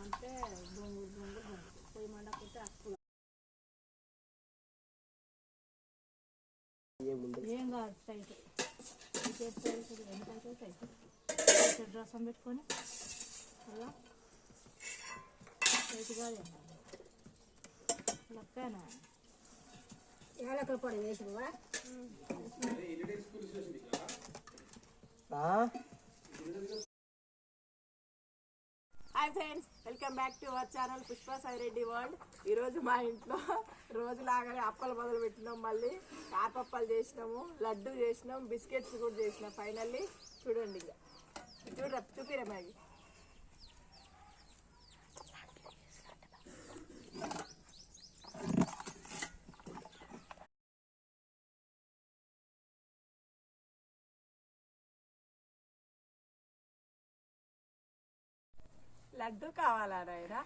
అంటే బొంగులు బొంగులు పొయ్యి మండకపోతే అక్కులు ఏం కాదు టైట్ ఎందుకంటే టైట్ రసం పెట్టుకొని అలా టైట్ కాదు లెక్కనా యాలకుల పొడి వేసినవా hi friends, welcome back to our channel Pushpa Saireddy world. ఈరోజు మా ఇంట్లో రోజులాగానే అప్పలు మొదలు పెట్టినాం. మళ్ళీ కాపప్పలు చేసినాము, లడ్డు చేసినాం, బిస్కెట్స్ కూడా చేసినాం. ఫైనల్లీ చూడండి, ఇక చూపిరా మ్యాగీ. లడ్డు కావాలా నాయనా?